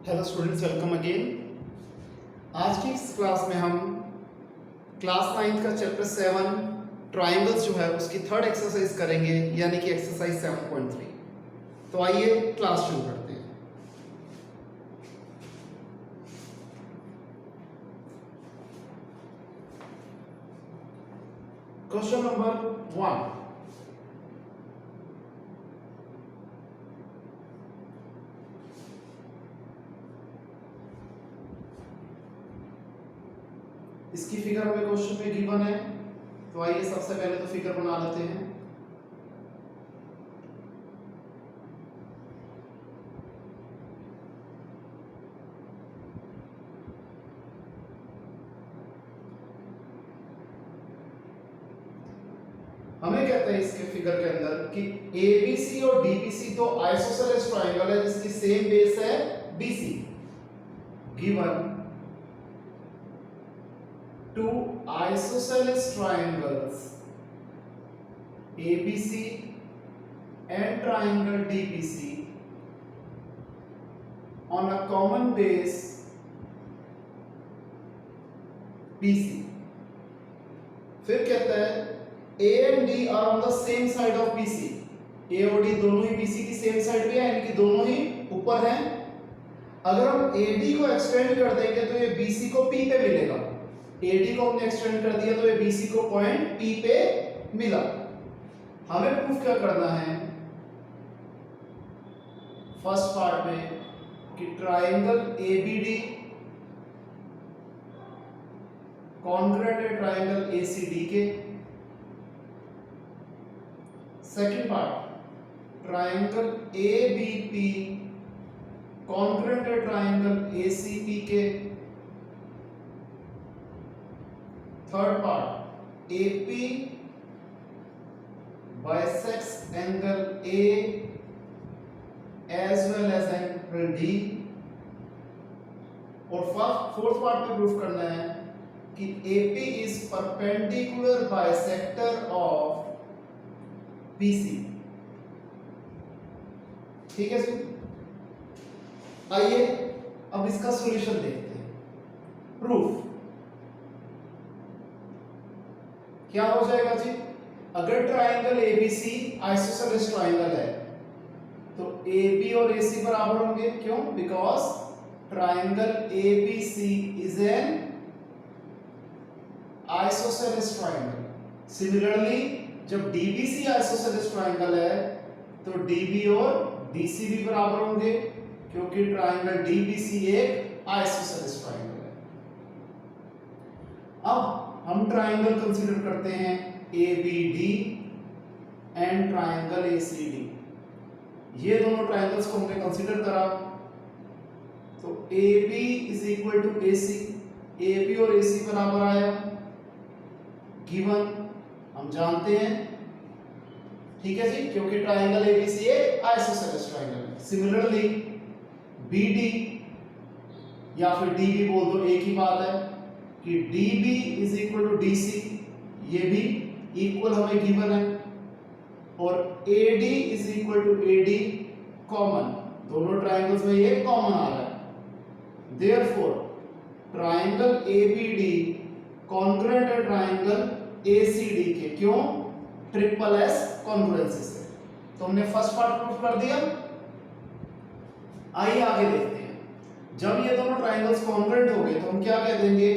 Hello students, welcome again. आज की इस क्लास में हम क्लास 9 का चैप्टर 7 ट्राइंगल्स जो है उसकी थर्ड एक्सरसाइज करेंगे, यानी कि एक्सरसाइज 7.3। तो आइए क्लास शुरू करते हैं। Question number 1। इसकी फिगर हमें क्वेश्चन में गिवन है, तो आइए सबसे पहले तो फिगर बना लेते हैं। हमें कहते हैं इसके फिगर के अंदर कि ABC और DBC तो आइसोसेलेस ट्रायंगल है जिसकी सेम बेस है BC। Given two isosceles triangles ABC and triangle DBC on a common base BC। फिर कहता है A and D are on the same side of BC। A और D दोनों ही BC की same side पे है, यानी कि दोनों ही ऊपर हैं। अगर हम AD को एक्सटेंड कर देंगे तो ये BC को P पे मिलेगा। AD को हमने एक्सटेंड कर दिया तो ये BC को पॉइंट P पे मिला। हमें प्रूफ क्या करना है फर्स्ट पार्ट में कि ट्राइंगल ABD कॉन्ग्रुएंट है ट्राइंगल ACD के। Second part triangle ABP congruent है ट्राइंगल ACP के। Third part AP bisects angle A as well as angle D। और फोर्थ पार्ट में प्रूफ करना है कि AP is perpendicular bisector of BC। ठीक है जी, आइए अब इसका सॉल्यूशन देखते हैं। प्रूफ क्या हो जाएगा जी? अगर ट्राइंगल ABC आइसोसेलेस ट्राइंगल है तो AB और AC बराबर होंगे। क्यों? Because triangle ABC is an isosceles triangle. Similarly जब DBC आइसोसेलेस ट्राइंगल है तो DB और DC भी बराबर होंगे, क्योंकि ट्राइंगल DBC एक आइसोसेलेस ट्राइंगल है। अब हम ट्राइंगल कंसीडर करते हैं ABD एंड ट्राइंगल ACD। ये दोनों ट्राइंगल्स को हमने कंसीडर करा तो AB is equal to AC। AB और AC बराबर आया, गिवन हम जानते हैं। ठीक है जी, क्योंकि ट्राइंगल ABC एक आइसोसेलेस ट्राइंगल है। सिमिलरली BD या फिर DB बोल दो, एक ही बात है कि DB is equal to DC, ये भी इक्वल हमें गिवन है। और AD is equal to AD common, दोनों ट्राइंगल्स में ये कॉमन आ रहा है। देयरफॉर ट्राइंगल ABD कॉन्ग्रुएंट है ट्राइंगल ACD के। क्यों? ट्रिपल S कॉन्ग्रुएंसी से। तो हमने फर्स्ट पार्ट प्रूफ कर दिया। आइए आगे देखते हैं। जब ये दोनों ट्राइंगल्स कॉन्ग्रुएंट हो गए तो हम क्या कह देंगे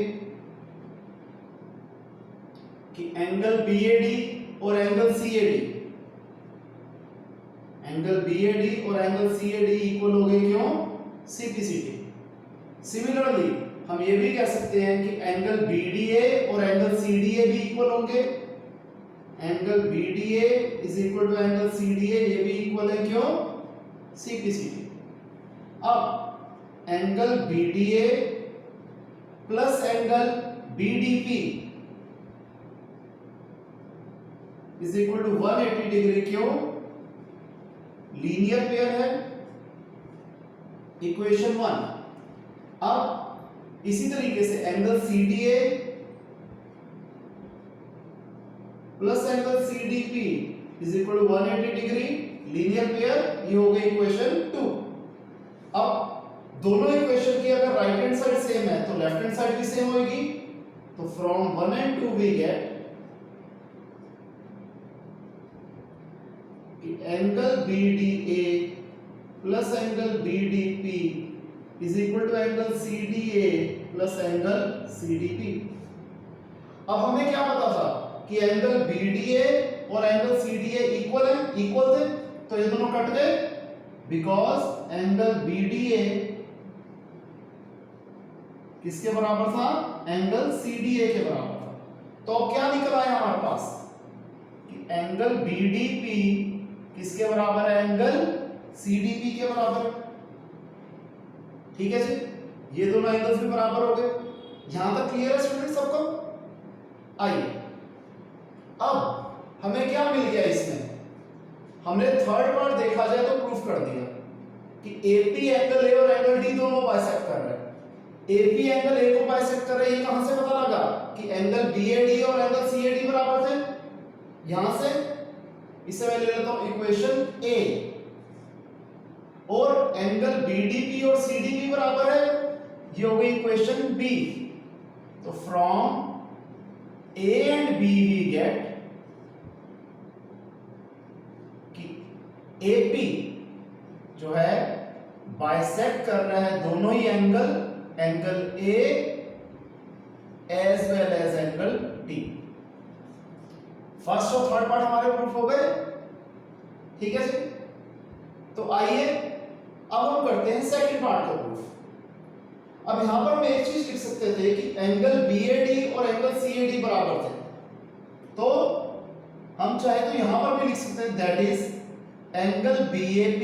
कि एंगल BAD और एंगल CAD, एंगल BAD और एंगल CAD इक्वल हो गए। क्यों? CPCD। सिमिलरली हम ये भी कह सकते हैं कि एंगल BDA और एंगल CDA भी इक्वल होंगे। Angle BDA is equal to angle CDA, ये भी इक्वल है। क्यों? CPCD। अब angle BDA plus angle BDP is equal to 180 degree. क्यों? लीनियर पेयर है। इक्वेशन 1। अब इसी तरीके से angle CDA plus angle CDP is equal to 180 degree, linear pair. ये हो गई इक्वेशन 2। अब दोनों तो लेफ्ट हैंड साइड भी सेम होगी। तो from 1 and 2 we get angle BDA plus angle BDP is equal to angle CDA plus angle CDP। अब हमें क्या पता था कि एंगल BDA और एंगल CDA इक्वल थे, तो ये दोनों कट गए बिकॉज एंगल BDA किसके बराबर था? एंगल CDA के बराबर था। तो अब क्या निकल आया हमारे पास कि एंगल BDP किसके बराबर है? एंगल CDP के बराबर। ठीक है जी, ये दोनों एंगल्स भी बराबर हो गए। यहां तक क्लियर है स्टूडेंट सबको? आइए अब हमें क्या मिल गया इसमें? हमने थर्ड पार्ट देखा जाए तो प्रूफ कर दिया कि AP एंगल A और एंगल D दोनों बाइसेक्ट कर रहे हैं। AP एंगल A को बाइसेक्ट कर रहे हैं, ये कहां से पता लगा कि एंगल BAD और एंगल CAD बराबर थे? यहां से। इसे मैं ले लेता हूं इक्वेशन A। और एंगल BDP और CDP बराबर है, ये हो गई इक्वेशन B। तो from A and B we get कि AP जो है बाइसेक्ट कर रहा है दोनों ही angle A as well as angle D। First और थर्ड पार्ट हमारे प्रूफ हो गए। ठीक है जी, तो आइए अब हम करते हैं सेकंड पार्ट का प्रूफ। अब यहां पर हम एक चीज लिख सकते थे कि एंगल BAD और एंगल CAD बराबर थे, तो हम चाहे तो यहां पर भी लिख सकते हैं that is angle BAP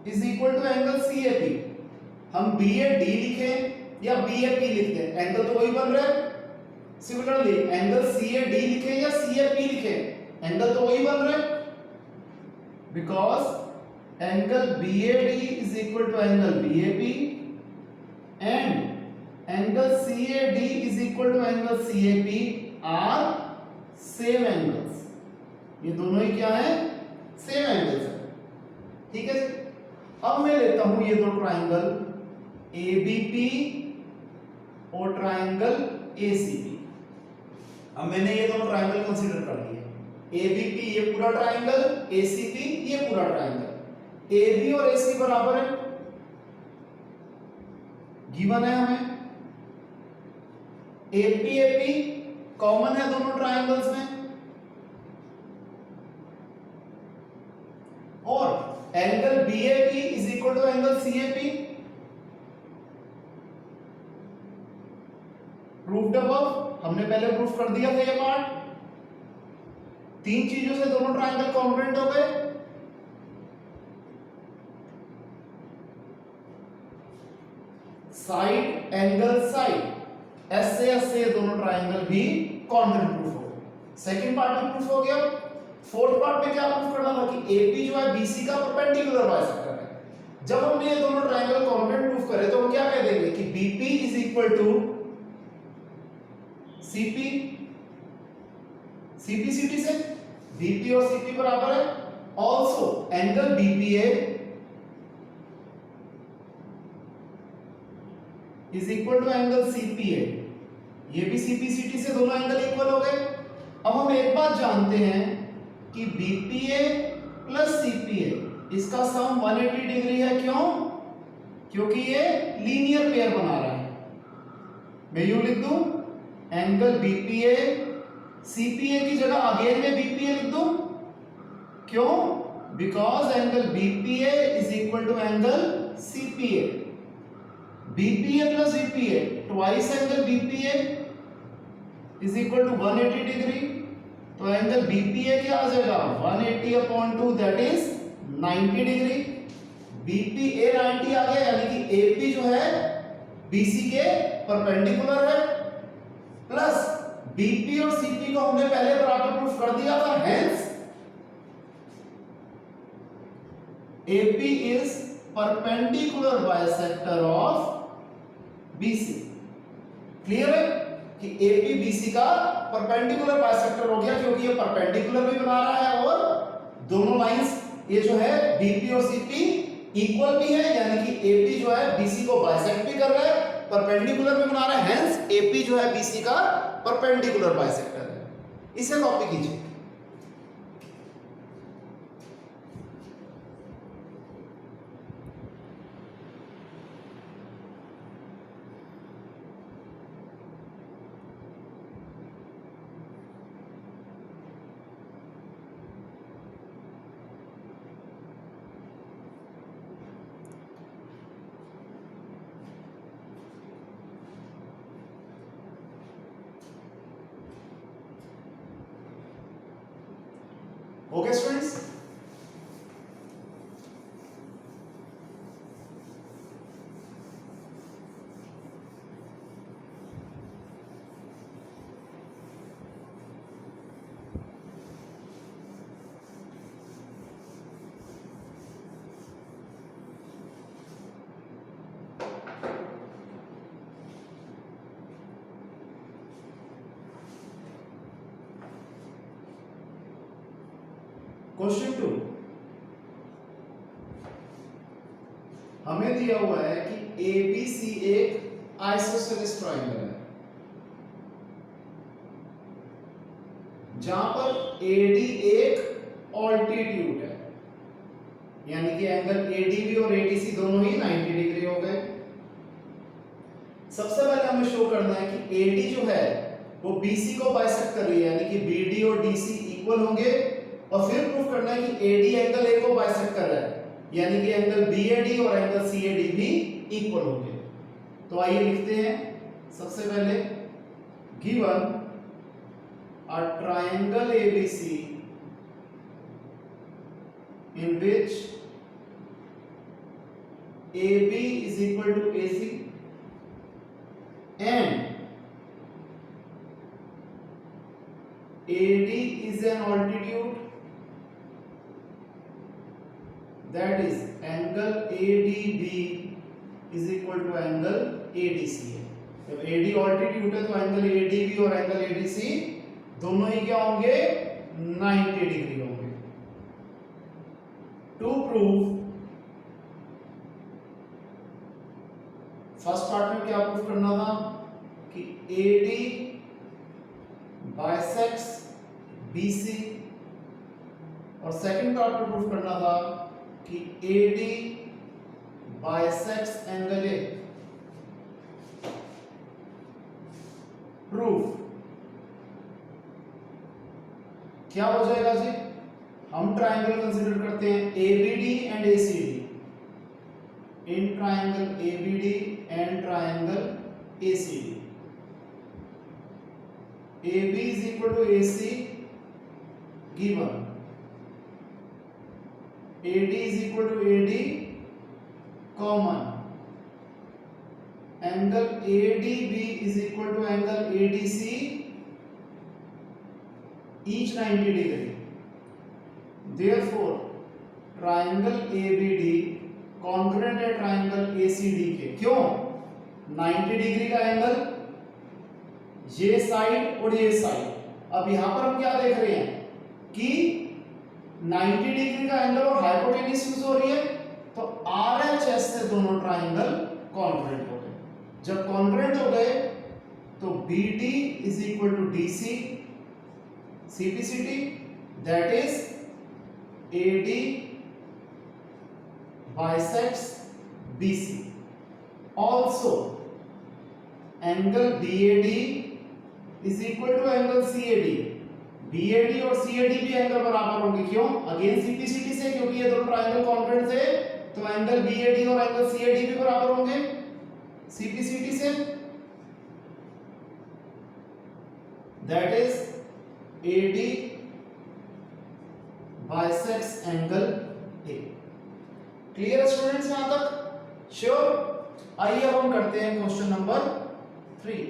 is equal to angle CAP। हम BAD लिखें या BAP लिख दें, एंगल तो वही बन रहा है। सिमिलरली एंगल CAD लिखें या CAP लिखें, एंगल तो वही बन रहा है, because angle BAD is equal to angle BAP and angle CAD is equal to angle CAP are same angles. ये दोनों ही क्या है? सेम एंगल्स है। ठीक है जी, अब मैं लेता हूं ये दो ट्राइंगल ABP और ट्राइंगल ACP। अब मैंने ये दोनों ट्राइंगल कंसीडर कर लिए। ABP ये पूरा ट्राइंगल, ACP ये पूरा ट्राइंगल। AB और AC बराबर है, गिवन है हमें। AP कॉमन है दोनों ट्राइंगल्स में, और angle BAP is equal to angle CAP। Proved above, हमने पहले प्रूफ कर दिया था ये पार्ट। तीन चीजों से दोनों ट्राइंगल कॉन्ग्रुएंट हो गए। साइड एंगल साइड, S से दोनों ट्राइंगल भी कॉन्ग्रुएंट प्रूफ हो गए। सेकंड पार्ट में प्रूफ हो गया। फोर्थ पार्ट में क्या प्रूफ करना था कि AP जो है BC का परपेंडिकुलर बाइसेक्टर है। जब हमने ये दोनों ट्राइंगल कॉन्ग्रुएंट प्रूफ करे तो हम क्या कह देंगे कि BP is equal to CP। CP से BP और CP बराबर है। Also angle BPA is equal to angle CPA। ये भी CP से दोनों एंगल इक्वल हो गए। अब हम एक बात जानते हैं कि BPA प्लस CPA इसका सम 180 डिग्री है। क्यों? क्योंकि ये लीनियर पेयर बना रहा है। मैं यूं लिख दूं एंगल BPA CPA की जगह अगेन में BPA लिख दूं। क्यों? Because angle BPA is equal to angle CPA। BPA plus VPA twice angle BPA is equal to 180 degree. तो एंगल BPA क्या आ जाएगा? 180 upon 2 that is 90 degree. BPA 90 आ गया, यानी कि AP जो है BC के परपेंडिकुलर है। प्लस BP और CP को हमने पहले बराबर प्रूफ कर दिया था, hence AP is perpendicular bisector of BC। Clear है कि AP BC का परपेंडिकुलर बाइसेक्टर हो गया, क्योंकि ये परपेंडिकुलर भी बना रहा है और दोनों लाइंस ये जो है BP और CP इक्वल भी है, यानी कि AP जो है BC को बाइसेक्ट भी कर रहा है परपेंडिकुलर में बना रहा है, हेंस एपी जो है बीसी का परपेंडिकुलर बाइसेक्टर है। इसे कॉपी कीजिए। ओके स्टूडेंट्स, क्वेश्चन 2 हमें दिया हुआ है कि एबीसी एक आइसोसेलेस ट्रायंगल है जहां पर एडी एक ऑल्टीट्यूड है, यानी कि एंगल एडीबी और एडीसी दोनों ही 90 डिग्री हो गए। सबसे पहले हमें शो करना है कि एडी जो है वो बीसी को बाइसेक्ट कर रही है, यानी कि बीडी और डीसी इक्वल होंगे, और फिर प्रूफ करना है कि एडी एंगल ए को बाइसेक्ट कर रहा है, यानी कि एंगल बीएडी और एंगल सीएडी भी इक्वल होंगे। तो आइए लिखते हैं। सबसे पहले given a triangle ABC in which AB is equal to AC and AD is an altitude, that is angle ADB is equal to angle ADC है। जब AD altitude है तो एंगल ADB और एंगल ADC दोनों ही क्या होंगे, 90 degree होंगे। To prove, first part में क्या प्रूफ करना था कि AD बाइसेक्ट्स BC, और सेकंड पार्ट में प्रूफ करना था कि AD bisects angle A। Proof क्या हो जाएगा जी, हम ट्रायंगल कंसीडर करते हैं ABD and ACD, in triangle ABD and triangle ACD, AB is equal to AC given AD is equal to AD common, angle ADB is equal to angle ADC each 90 degree, therefore triangle ABD congruent है triangle ACD के। क्यों? 90 degree का angle, ये side और ये side. अब यहां पर हम क्या देख रहे हैं कि 90 डिग्री का एंगल और हाइपोटेन्यूज यूज हो रही है, तो RHS से दोनों ट्रायंगल कॉन्ग्रुएंट हो गए। जब कॉन्ग्रुएंट हो गए तो BD is equal to DC CPCT, that is AD bisects BC. Also, angle BAD is equal to angle CAD. BAD और CAD भी एंगल बराबर होंगे। क्यों? अगेन CPCT से, क्योंकि ये दोनों ट्रायंगल कॉन्ग्रुएंट थे, तो एंगल BAD और एंगल CAD भी बराबर होंगे CPCT से। That is AD bisects angle A। Clear है स्टूडेंट्स यहां तक? श्योर? आइए अब हम करते हैं क्वेश्चन नंबर 3।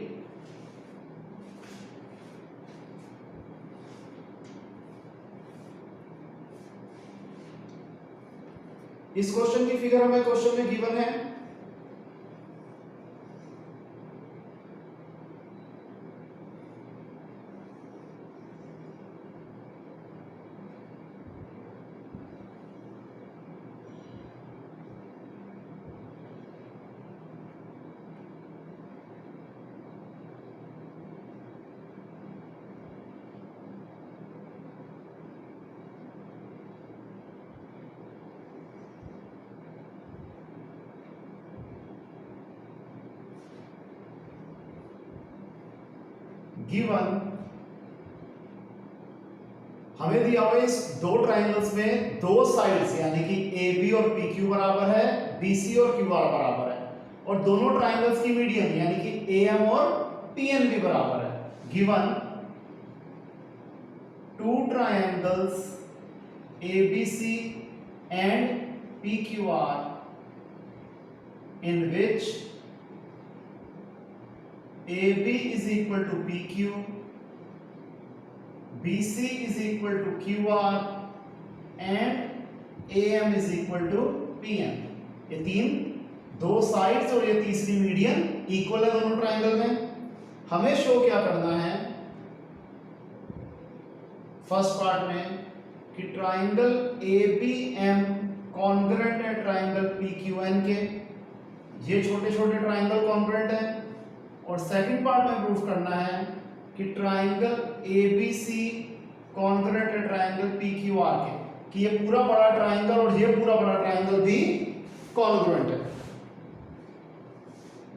इस क्वेश्चन की फिगर हमें क्वेश्चन में गिवन है। गिवन हमें दिया हुआ इस दो ट्राइंगल्स में दो साइड्स यानी कि ए बी और पी क्यू बराबर है, बी सी और क्यू आर बराबर है, और दोनों ट्राइंगल्स की मीडियन यानी कि ए एम और पी एन भी बराबर है। Given two triangles A B C and P Q R in which AB is equal to PQ, BC is equal to QR and AM is equal to PM। ये तीन दो sides और ये तीसरी median equal है दोनों triangle में। हमें शो क्या करना है फर्स्ट पार्ट में कि ट्राइंगल ABM कॉन्ग्रुएंट है ट्राइंगल PQN के, ये छोटे छोटे ट्राइंगल कॉन्ग्रुएंट है, और सेकंड पार्ट में प्रूफ करना है कि ट्राइंगल ABC कॉन्ग्रुएंट है ट्राइंगल PQR के, कि ये पूरा बड़ा ट्राइंगल और ये पूरा बड़ा ट्राइंगल भी कॉन्ग्रुएंट है।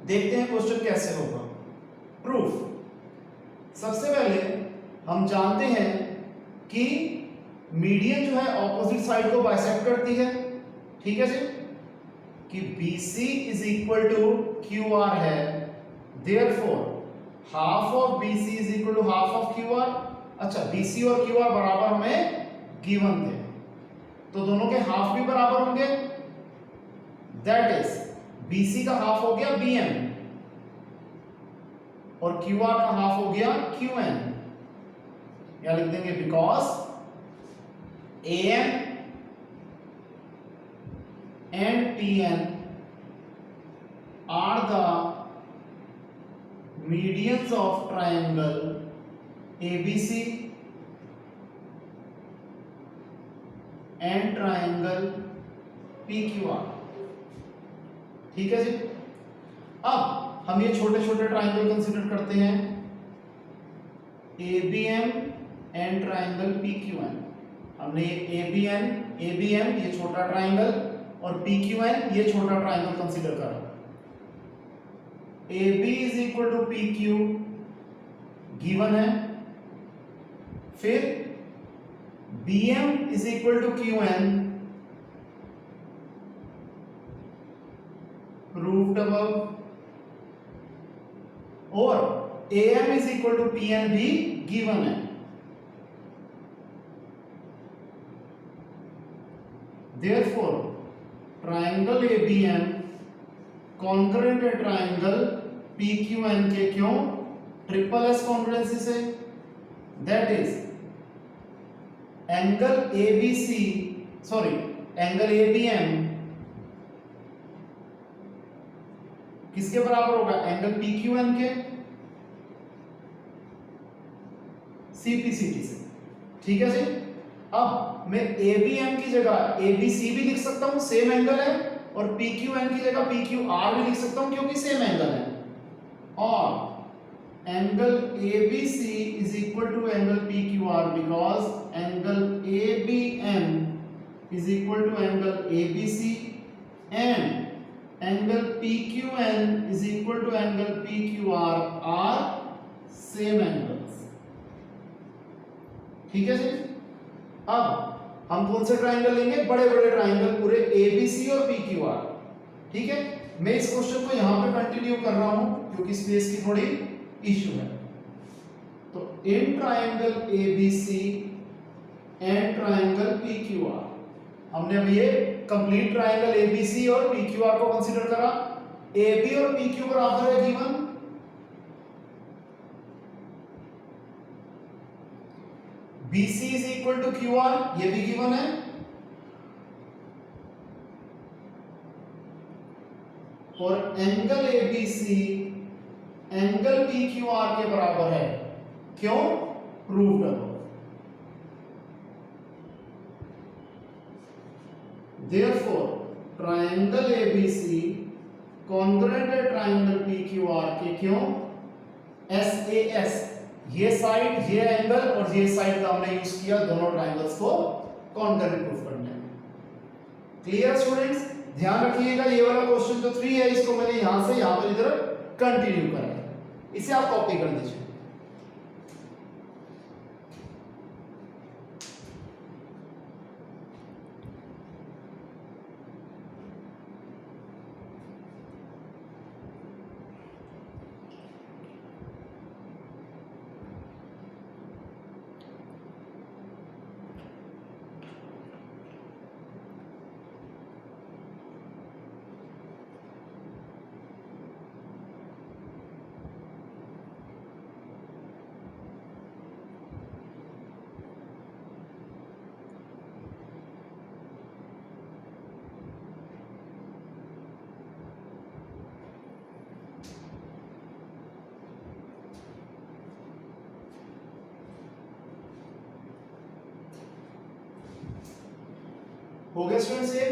देखते हैं क्वेश्चन कैसे होगा। प्रूफ। सबसे पहले हम जानते हैं कि मीडियन जो है ऑपोजिट साइड को बाइसेक्ट करती है, ठीक है जी, कि BC is equal to QR है, therefore half of BC is equal to half of QR। अच्छा, BC और QR बराबर हमें गिवन थे, तो दोनों के हाफ भी बराबर होंगे, दैट इज BC का हाफ हो गया BM और QR का हाफ हो गया QN। या लिख देंगे because AM and PN are the medians of triangle ABC and triangle PQR। ठीक है जी। अब हम ये छोटे छोटे ट्राइंगल कंसीडर करते हैं, ABM एंड ट्राइंगल PQN। हमने ये ABM ये छोटा ट्राइंगल और PQN ये छोटा ट्राइंगल कंसीडर करा। AB is equal to PQ given है, फिर BM is equal to QN proved above, और AM is equal to PN भी गिवन है। Therefore ट्राइंगल ABM कॉन्ग्रुएंट है ट्राइंगल PQN के, क्यों? ट्रिपल एस कॉन्ग्रुएंसी से, that is angle angle ABM किसके बराबर होगा? एंगल PQN के, CPCT से। ठीक है जी। अब मैं ABM की जगह ABC भी लिख सकता हूं, सेम एंगल है, और PQN की जगह PQR भी लिख सकता हूं क्योंकि सेम एंगल है, और angle ABC is equal to angle PQR because angle ABM is equal to angle ABC and angle PQN is equal to angle PQR are same angles. ठीक है जी। अब हम कौन से ट्राइंगल लेंगे? बड़े बड़े ट्राइंगल पूरे ABC और PQR। ठीक है, मैं इस क्वेश्चन को यहां पे कंटिन्यू कर रहा हूं क्योंकि स्पेस की थोड़ी इश्यू है। तो in triangle ABC and triangle PQR, हमने अभी ये कंप्लीट ट्राइंगल ABC और PQR को कंसीडर करा। AB और PQ बराबर है given, BC is equal to QR, ये भी गिवन है, और एंगल ABC एंगल PQR के बराबर है, क्यों? Proved above. Therefore triangle ABC congruent है ट्राइंगल PQR के, क्यों? SAS ये साइड, ये एंगल और ये साइड का हमने यूज किया दोनों ट्राइंगल्स को कॉन्ग्रुएंट प्रूफ करने में। Clear students? ध्यान रखिएगा, ये वाला क्वेश्चन जो 3 है, इसको मैंने यहां से यहां पर इधर कंटिन्यू करा है, इसे आप कॉपी कर दीजिए। हो गया स्टूडेंट्स ये?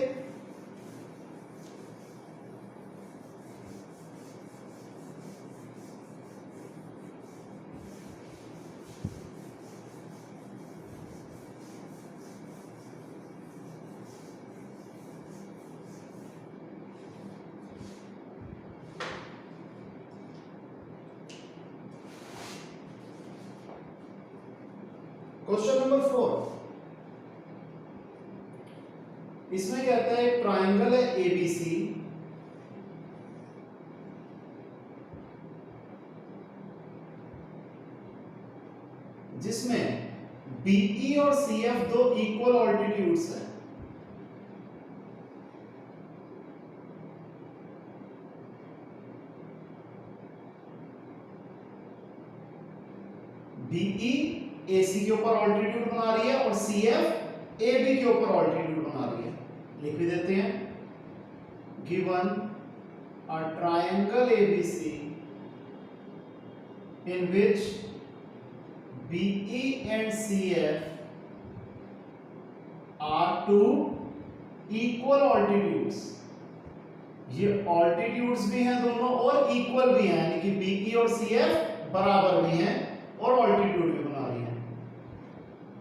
क्वेश्चन नंबर 4, इसमें कहता है ट्राइंगल है एबीसी, जिसमें बीई और सीएफ दो इक्वल ऑल्टीट्यूड्स हैं। बीई एसी के ऊपर ऑल्टीट्यूड बना रही है और सीएफ एबी के ऊपर ऑल्टीट्यूड बना रही है। लिख भी देते हैं, given a triangle ABC in which BE and CF are two equal altitudes. ये ऑल्टीट्यूड्स भी हैं दोनों और इक्वल भी हैं, यानी कि बीई और सीएफ बराबर भी हैं और ऑल्टीट्यूड भी बना रही है।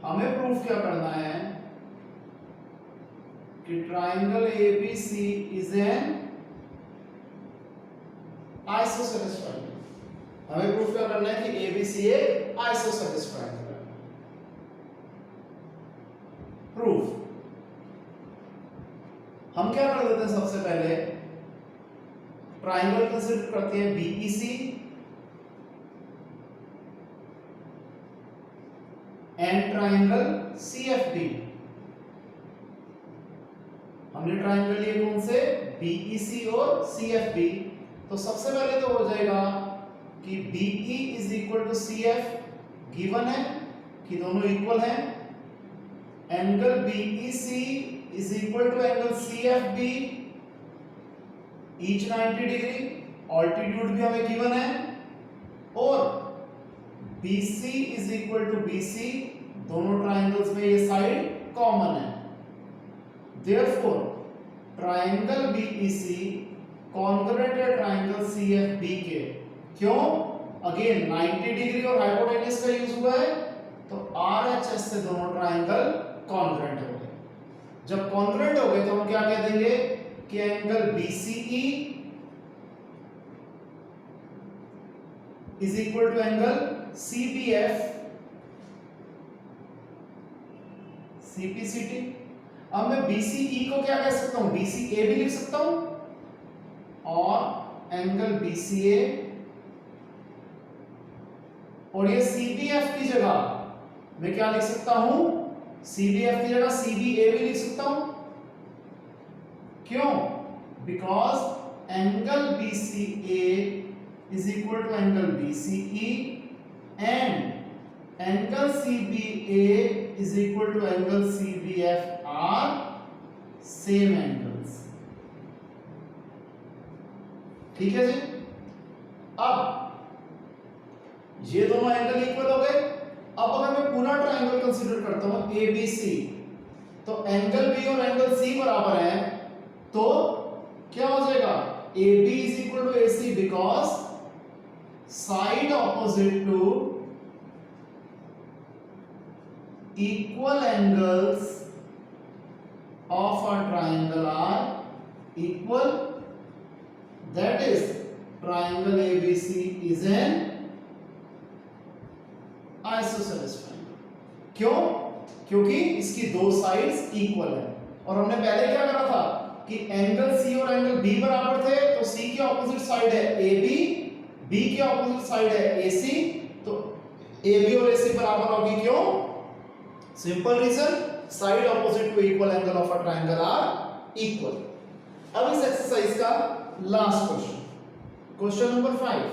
हमें प्रूफ क्या करना है कि triangle ABC is an isosceles triangle. हमें प्रूफ क्या करना है कि एबीसी एक आइसोसेलेस ट्राइंगल है। प्रूफ हम क्या कर देते हैं, सबसे पहले ट्राइंगल कंसीडर करते हैं बीईसी एंड ट्राइंगल सीएफबी। हमने ट्राइंगल लिए कौन से, बीईसी और सीएफबी। तो सबसे पहले तो हो जाएगा कि BE is equal to CF, given है कि दोनों इक्वल हैं। Angle BEC is equal to angle CFB, each 90 degree, altitude भी हमें गिवन है। और BC is equal to BC, दोनों ट्राइंगल्स में ये साइड कॉमन है। Therefore, ट्राइंगल BEC कॉन्ग्रुएंट है ट्राइंगल CFB के। क्यों? अगेन 90 डिग्री और हाइपोटेन्यूज का यूज हुआ है, तो RHS से दोनों ट्राइंगल कॉन्ग्रुएंट हो गए। जब कॉन्ग्रुएंट हो गए तो हम क्या कह देंगे कि angle BCE is equal to angle CBF CPCT। अब मैं BCE को क्या कह सकता हूं, BCA भी लिख सकता हूं और एंगल BCA, और ये CBF की जगह मैं क्या लिख सकता हूं, CBF की जगह CBA भी लिख सकता हूं। क्यों? Because angle BCA is equal to angle BCE and angle CBA is equal to angle CBF are same angles। ठीक है जी। अब ये दोनों एंगल इक्वल हो गए। अब अगर मैं पूरा ट्राइंगल कंसीडर करता हूं ABC, तो एंगल B और एंगल C बराबर हैं, तो क्या हो जाएगा, AB is equal to AC because side opposite to equal angles of a triangle are equal, that is triangle ABC is an isosceles triangle। क्यों? क्योंकि इसकी दो साइड्स इक्वल है। और हमने पहले क्या करा था कि एंगल C और एंगल B बराबर थे, तो C के ऑपोजिट साइड है AB, B के ऑपोजिट साइड है AC, तो AB और AC बराबर होगी। क्यों? Simple reason, side opposite to equal angle of a triangle are equal. अब इस एक्सरसाइज का लास्ट क्वेश्चन, क्वेश्चन नंबर 5,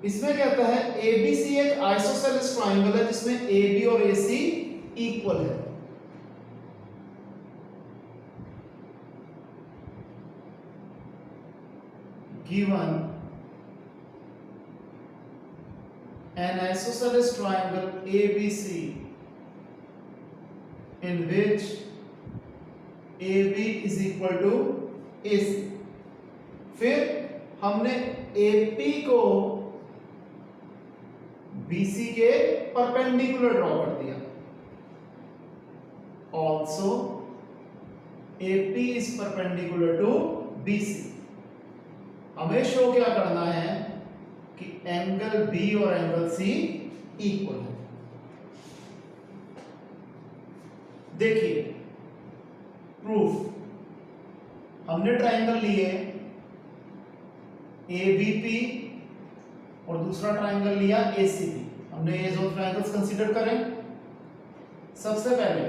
इसमें कहता है ABC एक आइसोसेलेस ट्रायंगल है जिसमें AB और AC इक्वल है। Given an isosceles triangle ABC in which AB is equal to AC। फिर हमने AP को BC के परपेंडिकुलर ड्रॉ कर दिया। Also AP is perpendicular to BC। हमें शो क्या करना है कि एंगल B और एंगल C इक्वल है। देखिए प्रूफ, हमने ट्रायंगल लिए ABP और दूसरा ट्रायंगल लिया ACP। हमने ये जो ट्रायंगल्स कंसीडर करें, सबसे पहले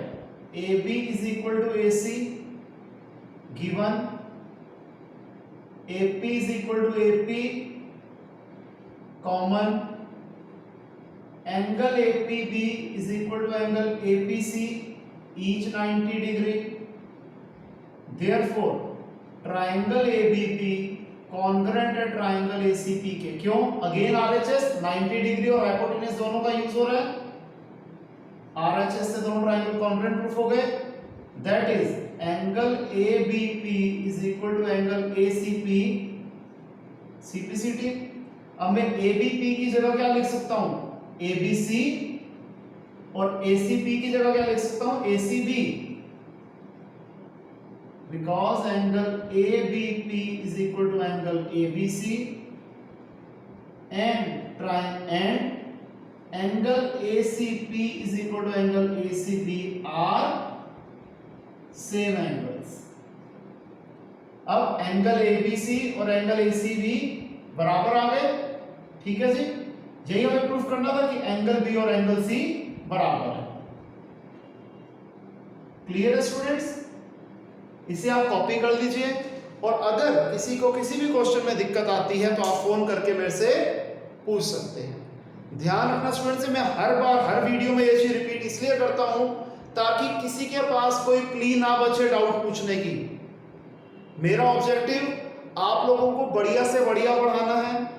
AB is equal to AC given AP is equal to AP common angle APB is equal to angle APC each 90 degree। Therefore triangle ABP congruent है ट्रायंगल ACP के। क्यों? अगेन RHS 90 डिग्री और hypotenuse दोनों का use हो रहा है। RHS से दोनों ट्रायंगल कॉन्ग्रुएंट प्रूफ हो गए। That is angle ABP is equal to angle ACP CPCT। अब मैं ABP की जगह क्या लिख सकता हूं? ABC। और ACP की जगह क्या लिख सकता हूं? ACB। Because angle ABP is equal to angle ABC and angle ACP is equal to angle ACB are same angles। अब एंगल ABC और एंगल ACB बराबर आ गए। ठीक है जी, यही हमें प्रूफ करना था कि एंगल B और एंगल C बराबर है। क्लियर है स्टूडेंट्स? इसे आप कॉपी कर लीजिए और अगर किसी को किसी भी क्वेश्चन में दिक्कत आती है तो आप फोन करके मेरे से पूछ सकते हैं। ध्यान रखना स्टूडेंट्स, मैं हर बार हर वीडियो में ये चीज रिपीट इसलिए करता हूं ताकि किसी के पास कोई प्ली ना बचे डाउट पूछने की। मेरा ऑब्जेक्टिव आप लोगों को बढ़िया से बढ़िया पढ़ाना है।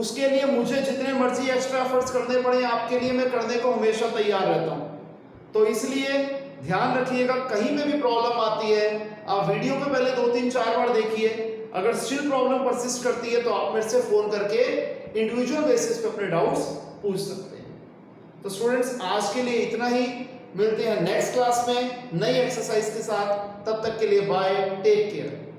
उसके लिए मुझे जितने मर्जी एक्स्ट्रा एफर्ट्स करने पड़े आपके लिए मैं करने को हमेशा तैयार रहता हूं। तो इसलिए ध्यान रखिएगा, कहीं में भी प्रॉब्लम आती है आप वीडियो पे पहले 2-3-4 बार देखिए। अगर स्टिल प्रॉब्लम परसिस्ट करती है तो आप मेरे से फोन करके इंडिविजुअल बेसिस पे अपने डाउट्स पूछ सकते हैं। तो स्टूडेंट्स आज के लिए इतना ही, मिलते हैं नेक्स्ट क्लास में नई एक्सरसाइज के साथ। तब तक के लिए बाय, टेक केयर।